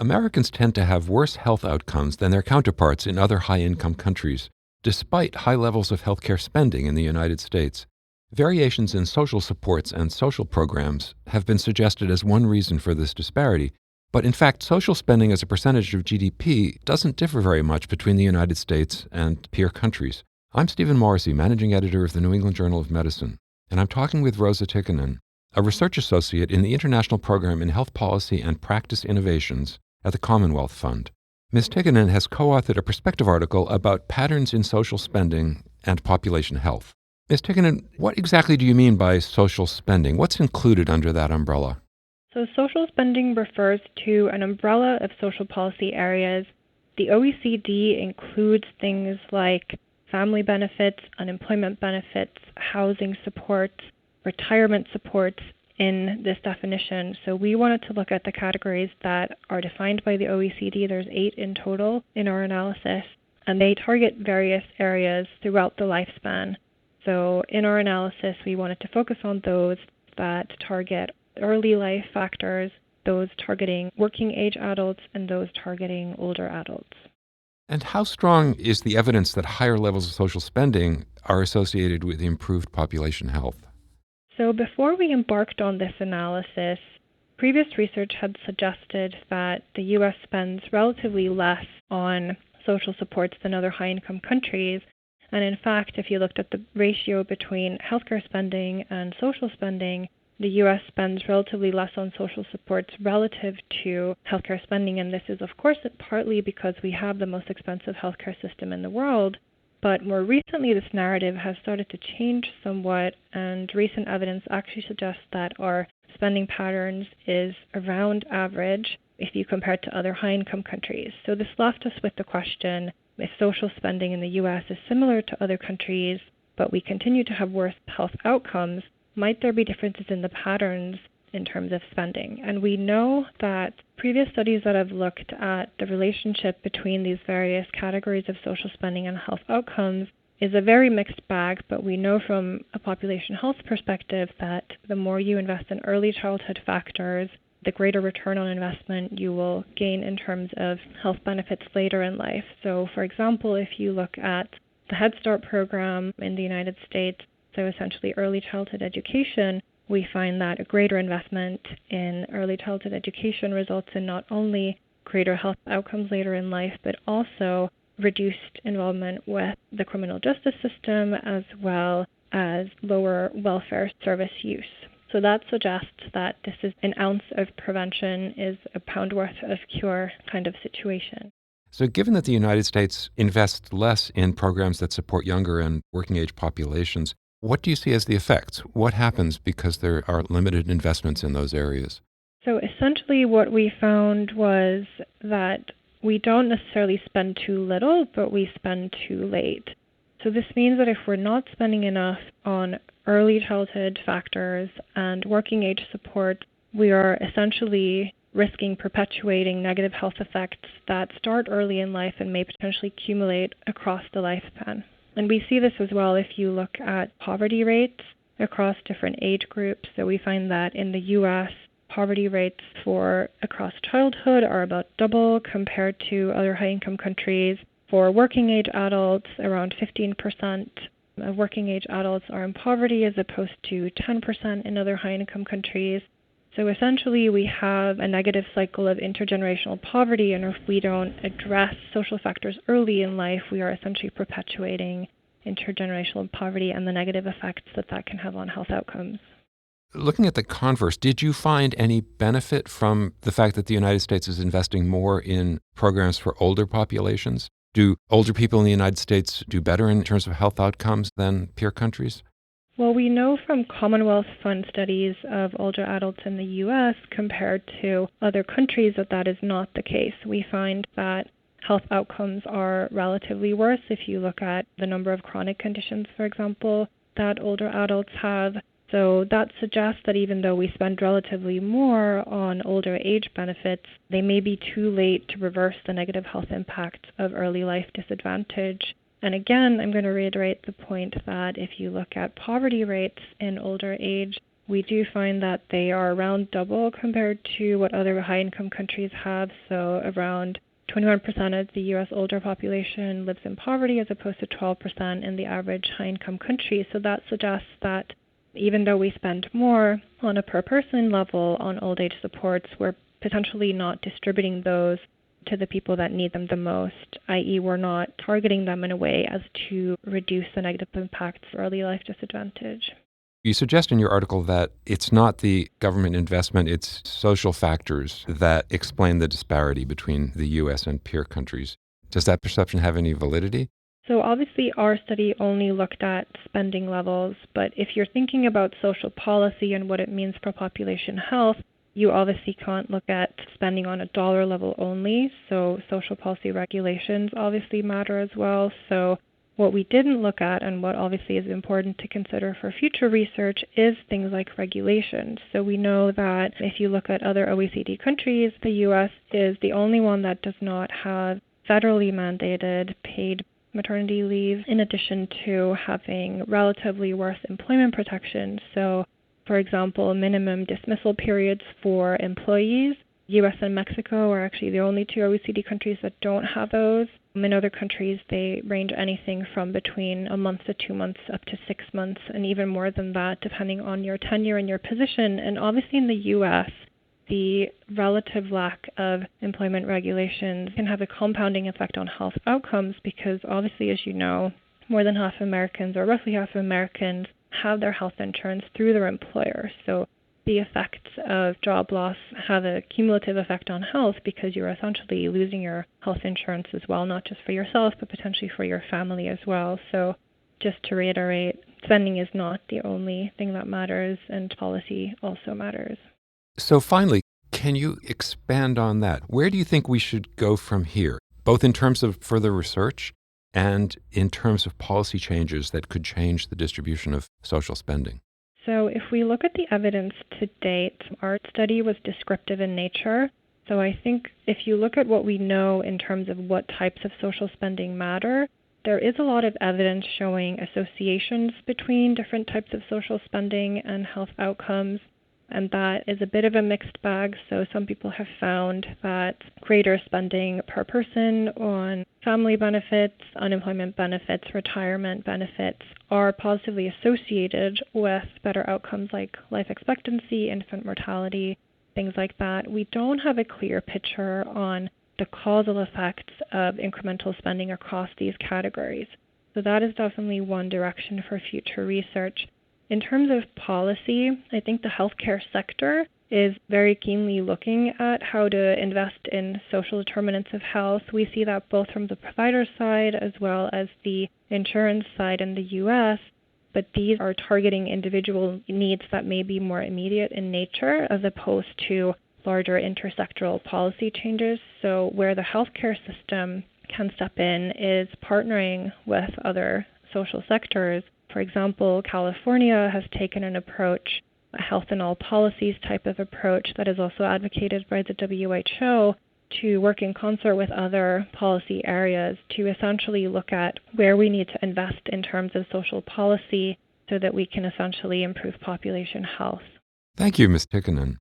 Americans tend to have worse health outcomes than their counterparts in other high-income countries, despite high levels of healthcare spending in the United States. Variations in social supports and social programs have been suggested as one reason for this disparity, but in fact, social spending as a percentage of GDP doesn't differ very much between the United States and peer countries. I'm Stephen Morrissey, managing editor of the New England Journal of Medicine, and I'm talking with Roosa Tikkanen, a research associate in the International Program in Health Policy and Practice Innovations at the Commonwealth Fund. Ms. Tikkanen has co-authored a perspective article about patterns in social spending and population health. Ms. Tikkanen, what exactly do you mean by social spending? What's included under that umbrella? So social spending refers to an umbrella of social policy areas. The OECD includes things like family benefits, unemployment benefits, housing support, retirement supports in this definition. So we wanted to look at the categories that are defined by the OECD. There's 8 in total in our analysis, and they target various areas throughout the lifespan. So in our analysis, we wanted to focus on those that target early life factors, those targeting working age adults, and those targeting older adults. And how strong is the evidence that higher levels of social spending are associated with improved population health? So before we embarked on this analysis, previous research had suggested that the U.S. spends relatively less on social supports than other high-income countries. And in fact, if you looked at the ratio between healthcare spending and social spending, the U.S. spends relatively less on social supports relative to healthcare spending. And this is, of course, partly because we have the most expensive healthcare system in the world. But more recently, this narrative has started to change somewhat, and recent evidence actually suggests that our spending patterns is around average if you compare it to other high-income countries. So this left us with the question, if social spending in the U.S. is similar to other countries, but we continue to have worse health outcomes, might there be differences in the patterns in terms of spending? And we know that previous studies that have looked at the relationship between these various categories of social spending and health outcomes is a very mixed bag, but we know from a population health perspective that the more you invest in early childhood factors, the greater return on investment you will gain in terms of health benefits later in life. So, for example, if you look at the Head Start program in the United States, so essentially early childhood education, we find that a greater investment in early childhood education results in not only greater health outcomes later in life, but also reduced involvement with the criminal justice system, as well as lower welfare service use. So that suggests that this is an ounce of prevention is a pound worth of cure kind of situation. So given that the United States invests less in programs that support younger and working age populations, what do you see as the effects? What happens because there are limited investments in those areas? So essentially what we found was that we don't necessarily spend too little, but we spend too late. So this means that if we're not spending enough on early childhood factors and working age support, we are essentially risking perpetuating negative health effects that start early in life and may potentially accumulate across the lifespan. And we see this as well if you look at poverty rates across different age groups. So we find that in the U.S., poverty rates for across childhood are about double compared to other high-income countries. For working age adults, around 15% of working age adults are in poverty as opposed to 10% in other high-income countries. So essentially we have a negative cycle of intergenerational poverty, and if we don't address social factors early in life, we are essentially perpetuating intergenerational poverty and the negative effects that that can have on health outcomes. Looking at the converse, did you find any benefit from the fact that the United States is investing more in programs for older populations? Do older people in the United States do better in terms of health outcomes than peer countries? Well, we know from Commonwealth Fund studies of older adults in the U.S. compared to other countries that that is not the case. We find that health outcomes are relatively worse if you look at the number of chronic conditions, for example, that older adults have. So that suggests that even though we spend relatively more on older age benefits, they may be too late to reverse the negative health impact of early life disadvantage. And again, I'm going to reiterate the point that if you look at poverty rates in older age, We do find that they are around double compared to what other high-income countries have, so around 21% of the U.S. older population lives in poverty as opposed to 12% in the average high-income country. So that suggests that even though we spend more on a per-person level on old age supports, we're potentially not distributing those to the people that need them the most, i.e. we're not targeting them in a way as to reduce the negative impacts of early life disadvantage. You suggest in your article that it's not the government investment, it's social factors that explain the disparity between the U.S. and peer countries. Does that perception have any validity? So obviously our study only looked at spending levels, but if you're thinking about social policy and what it means for population health, you obviously can't look at spending on a dollar level only. So social policy regulations obviously matter as well. So what we didn't look at, and what obviously is important to consider for future research, is things like regulations. So we know that if you look at other OECD countries, the U.S. is the only one that does not have federally mandated paid maternity leave, in addition to having relatively worse employment protections. So, for example, minimum dismissal periods for employees. U.S. and Mexico are actually the only two OECD countries that don't have those. In other countries, they range anything from between a month to 2 months up to 6 months, and even more than that, depending on your tenure and your position. And obviously in the U.S., the relative lack of employment regulations can have a compounding effect on health outcomes because obviously, as you know, more than half of Americans, or roughly half of Americans, have their health insurance through their employer. So the effects of job loss have a cumulative effect on health because you're essentially losing your health insurance as well, not just for yourself, but potentially for your family as well. So just to reiterate, spending is not the only thing that matters, and policy also matters. So finally, can you expand on that? Where do you think we should go from here, both in terms of further research and in terms of policy changes that could change the distribution of social spending? So if we look at the evidence to date, our study was descriptive in nature. So I think if you look at what we know in terms of what types of social spending matter, there is a lot of evidence showing associations between different types of social spending and health outcomes. And that is a bit of a mixed bag. So some people have found that greater spending per person on family benefits, unemployment benefits, retirement benefits are positively associated with better outcomes like life expectancy, infant mortality, things like that. We don't have a clear picture on the causal effects of incremental spending across these categories. So that is definitely one direction for future research. In terms of policy, I think the healthcare sector is very keenly looking at how to invest in social determinants of health. We see that both from the provider side as well as the insurance side in the U.S., but these are targeting individual needs that may be more immediate in nature as opposed to larger intersectoral policy changes. So where the healthcare system can step in is partnering with other social sectors. For example, California has taken an approach, a health in all policies type of approach that is also advocated by the WHO, to work in concert with other policy areas to essentially look at where we need to invest in terms of social policy so that we can essentially improve population health. Thank you, Ms. Tikkanen.